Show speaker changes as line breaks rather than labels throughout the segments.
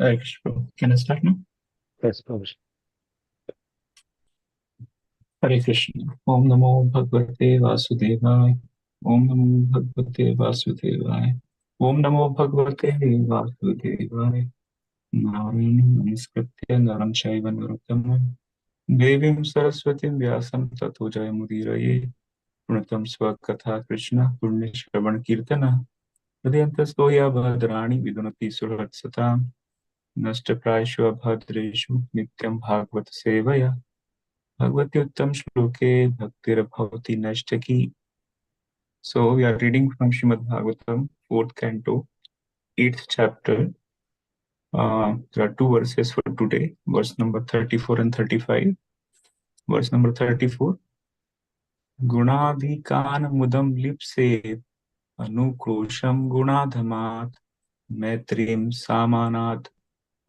Hare Krishna. Can I start now?
Yes, Prabhuji.
Hare Krishna. Om Namo Bhagavate Vasudevaya. Om Namo Bhagavate Vasudevaya. Om Namo Bhagavate Vasudevaya. Narayanam Namaskritya Naram Chaiva Narottamam Devim Saraswatim Vyasam Tato Jayamudiraye Punatam Swakatha Krishna Purneshravan Kirtana Hridayantastoya Bhadrani Vidunati Suratsatam Nashtaprayashu Abhadreshu Nityam Bhagavata Sevaya Bhagavati Uttam Shloke Bhaktirabhavati Nashtaki. So we are reading from Srimad Bhagavatam, 4th canto, 8th chapter. There are two verses for today, verse number 34 and 35. Verse number 34. Gunadhikan mudam lipse anukrosham gunadhamat maitrim samanat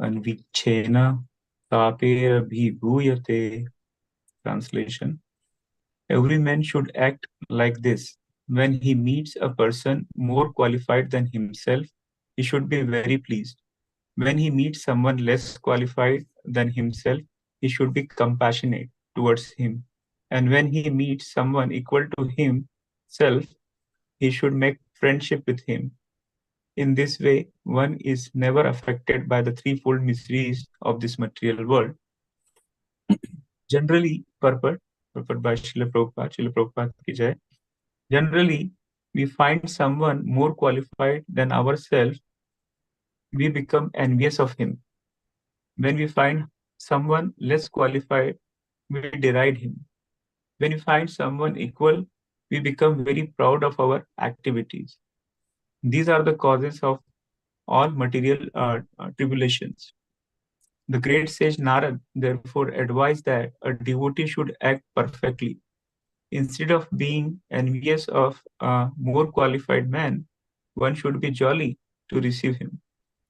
anvichena tapera bhibhuyate. Translation. Every man should act like this. When he meets a person more qualified than himself, he should be very pleased. When he meets someone less qualified than himself, he should be compassionate towards him. And when he meets someone equal to himself, he should make friendship with him. In this way, one is never affected by the threefold miseries of this material world. Generally, purport by Srila Prabhupada ki jai. Generally, we find someone more qualified than ourselves, we become envious of him. When we find someone less qualified, we deride him. When we find someone equal, we become very proud of our activities. These are the causes of all material tribulations. The great sage Narad therefore advised that a devotee should act perfectly. Instead of being envious of a more qualified man, one should be jolly to receive him.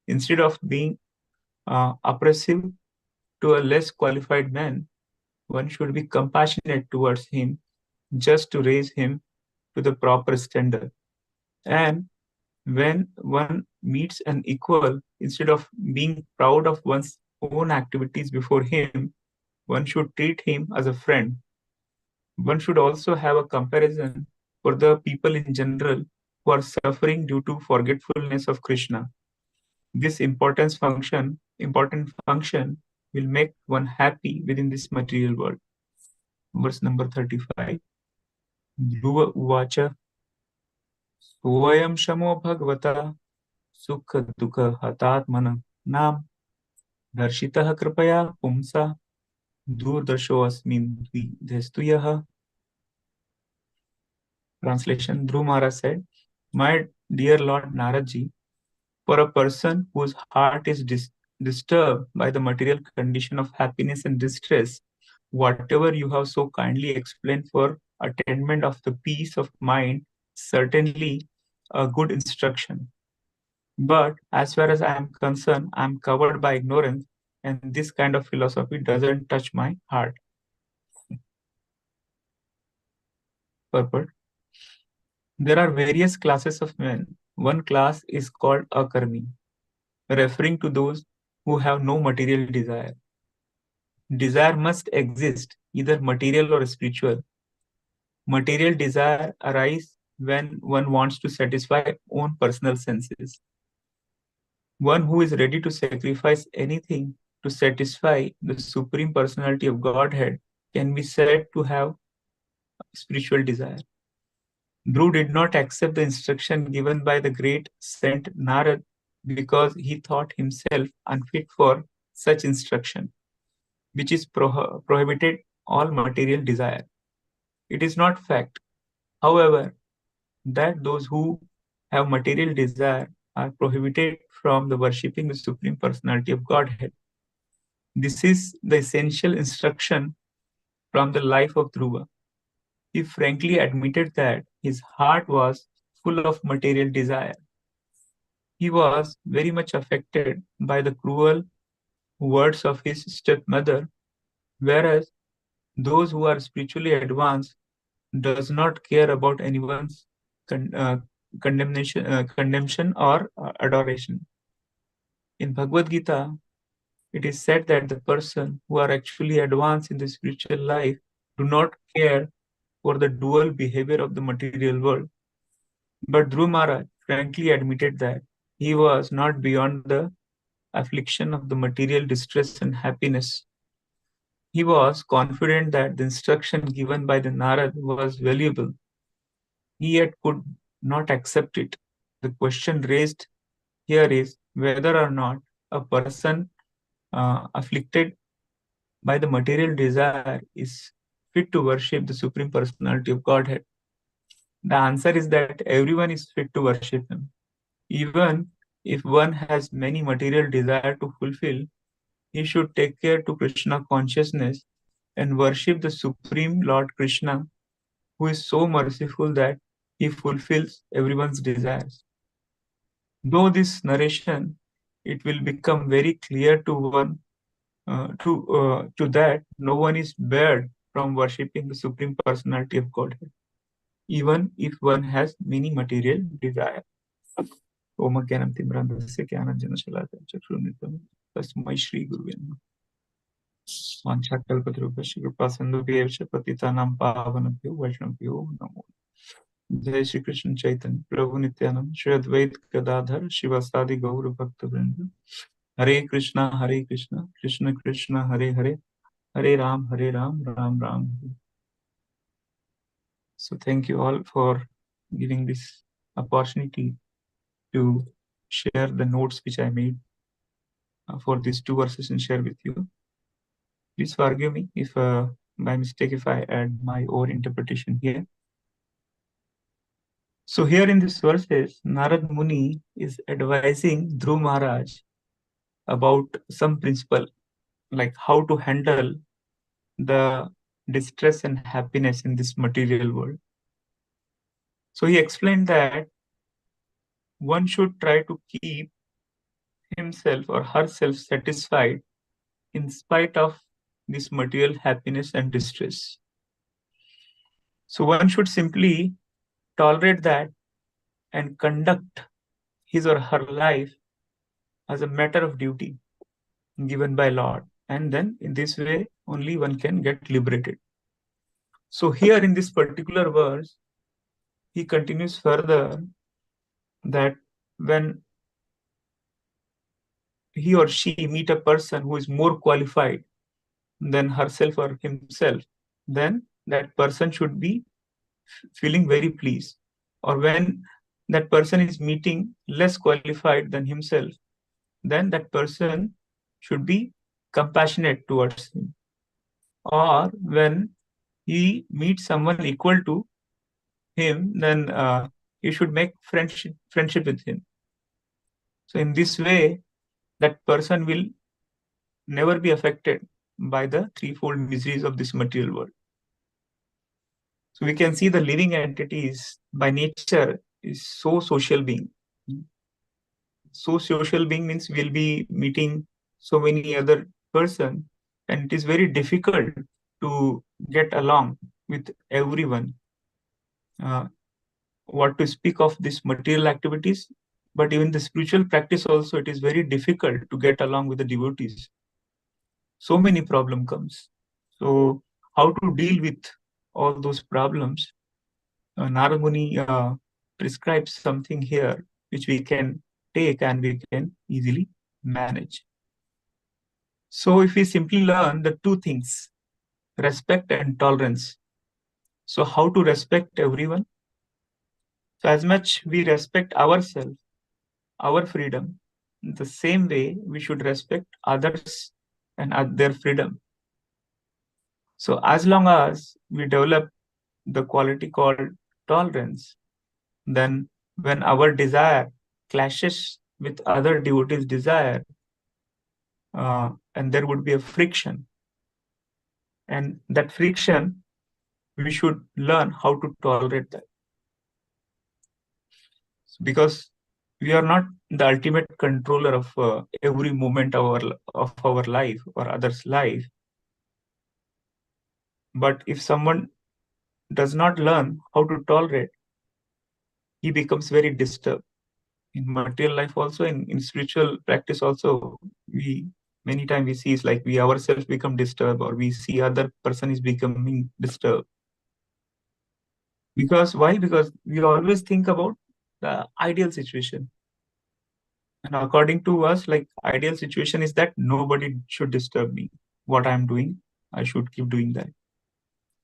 Instead of being oppressive to a less qualified man, one should be compassionate towards him just to raise him to the proper standard. And when one meets an equal, instead of being proud of one's own activities before him, one should treat him as a friend. One should also have a comparison for the people in general who are suffering due to forgetfulness of Krishna. This important function will make one happy within this material world. Verse number 35. Dhruva Uvacha Soyam Shamo Bhagavata Sukha Dukha Hatatmana Nam Darshitah Kripaya Pumsa Durdasho Asmin Dhestuyaha. Translation. Dhruv Maharaj said, My dear Lord Naradji, for a person whose heart is disturbed by the material condition of happiness and distress, whatever you have so kindly explained for attainment of the peace of mind, certainly a good instruction. But as far as I am concerned, I am covered by ignorance, and this kind of philosophy doesn't touch my heart. Purport. There are various classes of men. One class is called akarmi, referring to those who have no material desire. Desire must exist, either material or spiritual. Material desire arises when one wants to satisfy own personal senses. One who is ready to sacrifice anything to satisfy the Supreme Personality of Godhead can be said to have spiritual desire. Dhruv did not accept the instruction given by the great saint Narad because he thought himself unfit for such instruction, which is prohibited all material desire. It is not fact, however, that those who have material desire are prohibited from the worshipping the Supreme Personality of Godhead. This is the essential instruction from the life of Dhruva. He frankly admitted that his heart was full of material desire. He was very much affected by the cruel words of his stepmother, whereas those who are spiritually advanced does not care about anyone's condemnation or adoration. In Bhagavad Gita, it is said that the person who are actually advanced in the spiritual life do not care for the dual behavior of the material world. But Dhruv Maharaj frankly admitted that he was not beyond the affliction of the material distress and happiness. He was confident that the instruction given by the Narad was valuable. He yet could not accept it. The question raised here is whether or not a person afflicted by the material desire is fit to worship the Supreme Personality of Godhead. The answer is that everyone is fit to worship Him. Even if one has many material desire to fulfill, he should take care to Krishna consciousness and worship the Supreme Lord Krishna, who is so merciful that he fulfills everyone's desires. Though this narration, it will become very clear to one to that no one is barred from worshipping the Supreme Personality of Godhead, even if one has many material desire. Om Gyanam Timrandasya Gyananjana Shalakaya Chakrunittam Tasmai Shri Gurave Namaः. वाञ्छाकल्पतरुभ्यश्च कृपासिन्धुभ्यश्च पतितानां पावनेभ्यो वैष्णवेभ्यो नमो। जय श्री कृष्ण चैतन्य प्रभु नित्यानंद श्री अद्वैत गदाधर शिवासादि गौर भक्तवृंद। हरे कृष्णा कृष्ण कृष्ण हरे हरे, हरे राम राम राम हरे। So thank you all for giving this opportunity to share the notes which I made for these two verses and share with you. Please forgive me if by mistake if I add my own interpretation here. So here in these verses, Narad Muni is advising Dhruv Maharaj about some principle, like how to handle the distress and happiness in this material world. So he explained that one should try to keep himself or herself satisfied in spite of this material happiness and distress. So one should simply tolerate that and conduct his or her life as a matter of duty given by Lord. And then in this way, only one can get liberated. So here in this particular verse, he continues further that when he or she meet a person who is more qualified than herself or himself, then that person should be feeling very pleased. Or when that person is meeting less qualified than himself, then that person should be compassionate towards him. Or when he meets someone equal to him, then he should make friendship with him. So in this way, that person will never be affected by the threefold miseries of this material world. So we can see the living entities by nature is so social being. So social being means we'll be meeting so many other person, and it is very difficult to get along with everyone. What to speak of these material activities, but even the spiritual practice also, it is very difficult to get along with the devotees. So many problem comes. So how to deal with all those problems? Narad Muni prescribes something here which we can take and we can easily manage. So if we simply learn the two things, respect and tolerance. So how to respect everyone? So as much we respect ourselves, our freedom, the same way we should respect others and their freedom. So as long as we develop the quality called tolerance, then when our desire clashes with other devotees' desire, and there would be a friction. And that friction, we should learn how to tolerate that. Because we are not the ultimate controller of every moment of our life or others' life. But if someone does not learn how to tolerate, he becomes very disturbed. in material life also, in spiritual practice also, we many times we see is like we ourselves become disturbed, or we see other person is becoming disturbed. Because why? Because we always think about the ideal situation. And according to us, like ideal situation is that nobody should disturb me. What I'm doing, I should keep doing that.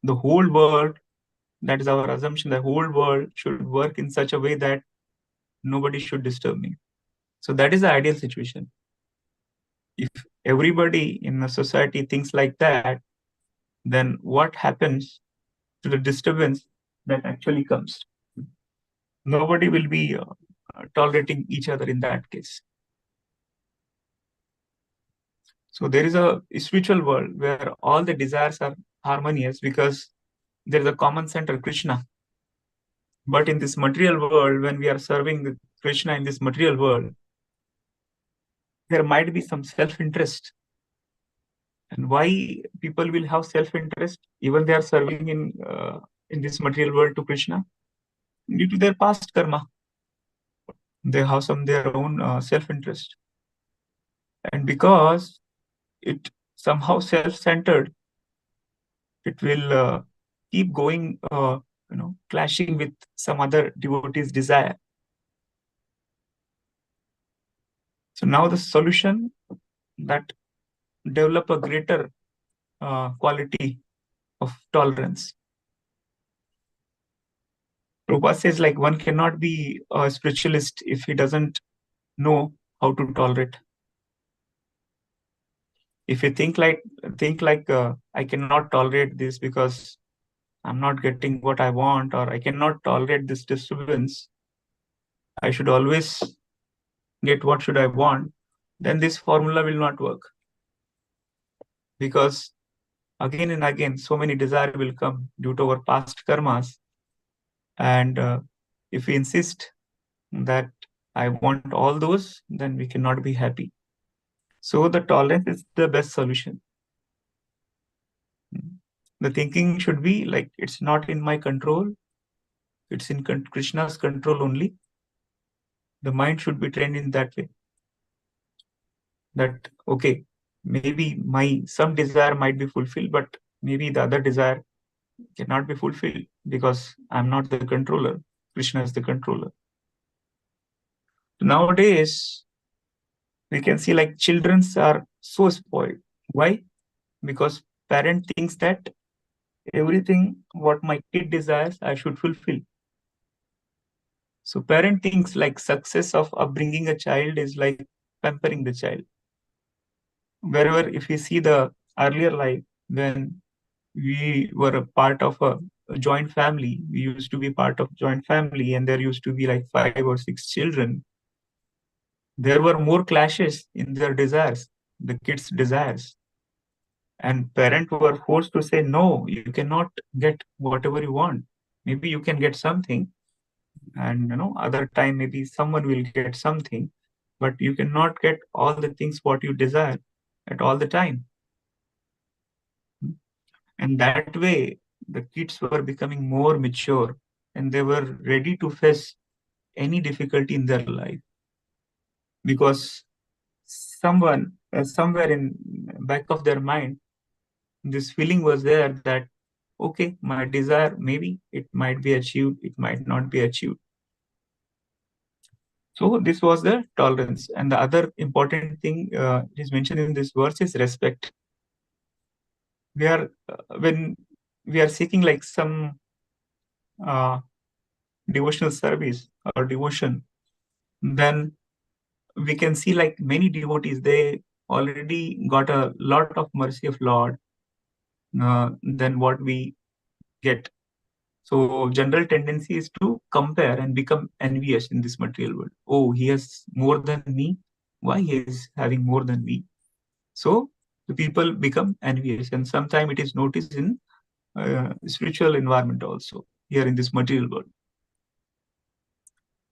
The whole world, that is our assumption, the whole world should work in such a way that nobody should disturb me. So that is the ideal situation. If everybody in a society thinks like that, then what happens to the disturbance that actually comes? Nobody will be tolerating each other in that case. So there is a spiritual world where all the desires are harmonious because there is a common center, Krishna. But in this material world, when we are serving the Krishna in this material world, there might be some self-interest. And why people will have self-interest even they are serving in this material world to Krishna? Due to their past karma. They have some their own self-interest. And because it somehow self-centered, it will keep going, clashing with some other devotee's desire. So now the solution that develop a greater quality of tolerance. Prabhupada says like one cannot be a spiritualist if he doesn't know how to tolerate. If you think like I cannot tolerate this because I'm not getting what I want, or I cannot tolerate this disturbance, I should always get what should I want, then this formula will not work. Because again and again, so many desires will come due to our past karmas. And if we insist that I want all those, then we cannot be happy. So the tolerance is the best solution. The thinking should be like, it's not in my control. It's in Krishna's control only. The mind should be trained in that way. That, okay, maybe some desire might be fulfilled, but maybe the other desire cannot be fulfilled because I'm not the controller. Krishna is the controller. Nowadays, we can see like children are so spoiled. Why? Because parent thinks that everything what my kid desires, I should fulfill. So parent thinks like success of upbringing a child is like pampering the child. Wherever if we see the earlier life, when we were a part of a joint family, we used to be part of joint family, and there used to be like 5 or 6 children. There were more clashes in their desires, the kids' desires. And parents were forced to say, no, you cannot get whatever you want. Maybe you can get something, and other time maybe someone will get something, but you cannot get all the things what you desire at all the time. And that way, the kids were becoming more mature, and they were ready to face any difficulty in their life. Because somewhere in back of their mind, this feeling was there that, okay, my desire, maybe it might be achieved, it might not be achieved. So this was the tolerance. And the other important thing is mentioned in this verse is respect. When we are seeking like some devotional service or devotion, then we can see like many devotees, they already got a lot of mercy of Lord than what we get. So general tendency is to compare and become envious in this material world. Oh, he has more than me. Why he is having more than me? So the people become envious, and sometimes it is noticed in spiritual environment also, here in this material world.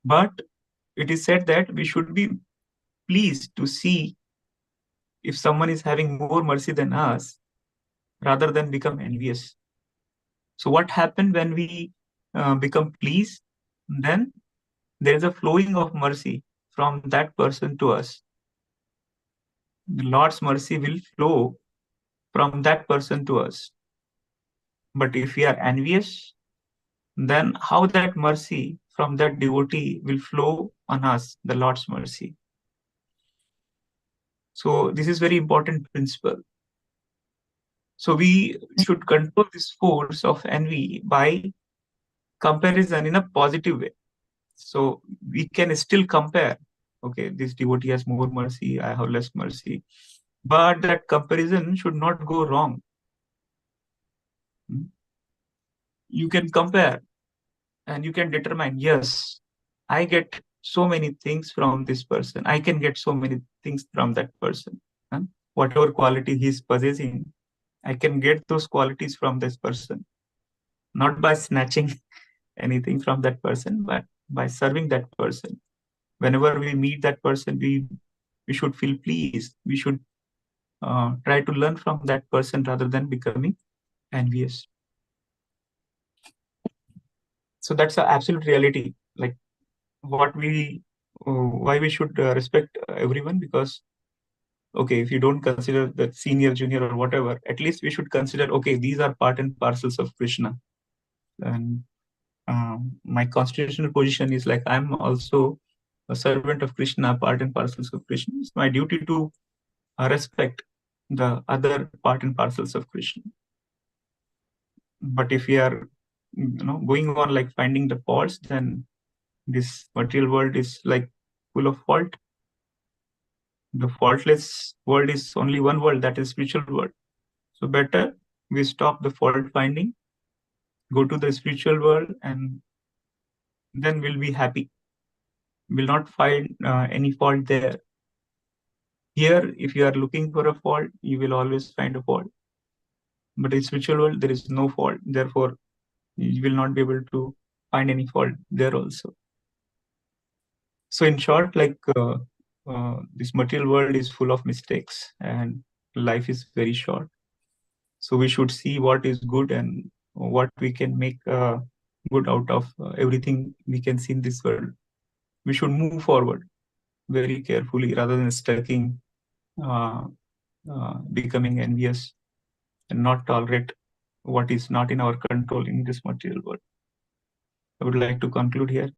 But it is said that we should be pleased to see if someone is having more mercy than us, rather than become envious. So what happened when we become pleased? Then there is a flowing of mercy from that person to us. The Lord's mercy will flow from that person to us. But if we are envious, then how that mercy from that devotee will flow on us, the Lord's mercy. So this is very important principle. So we should control this force of envy by comparison in a positive way. So we can still compare. Okay, this devotee has more mercy, I have less mercy. But that comparison should not go wrong. You can compare and you can determine, yes, I get so many things from this person. I can get so many things from that person. Whatever quality he's possessing, I can get those qualities from this person. Not by snatching anything from that person, but by serving that person. Whenever we meet that person, we should feel pleased. We should try to learn from that person rather than becoming envious. So that's the absolute reality. Like why we should respect everyone, because okay, if you don't consider the senior, junior, or whatever, at least we should consider, okay, these are part and parcels of Krishna. And my constitutional position is like, I'm also a servant of Krishna, part and parcels of Krishna. It's my duty to respect the other part and parcels of Krishna. But if we are, going on like finding the faults, then this material world is like full of fault. The faultless world is only one world, that is spiritual world. So better we stop the fault finding, go to the spiritual world, and then we'll be happy. We'll not find any fault there. Here, if you are looking for a fault, you will always find a fault. But in spiritual world, there is no fault. Therefore, you will not be able to find any fault there also. So in short, like this material world is full of mistakes and life is very short. So we should see what is good and what we can make good out of everything we can see in this world. We should move forward very carefully rather than becoming envious and not tolerate what is not in our control in this material world. I would like to conclude here.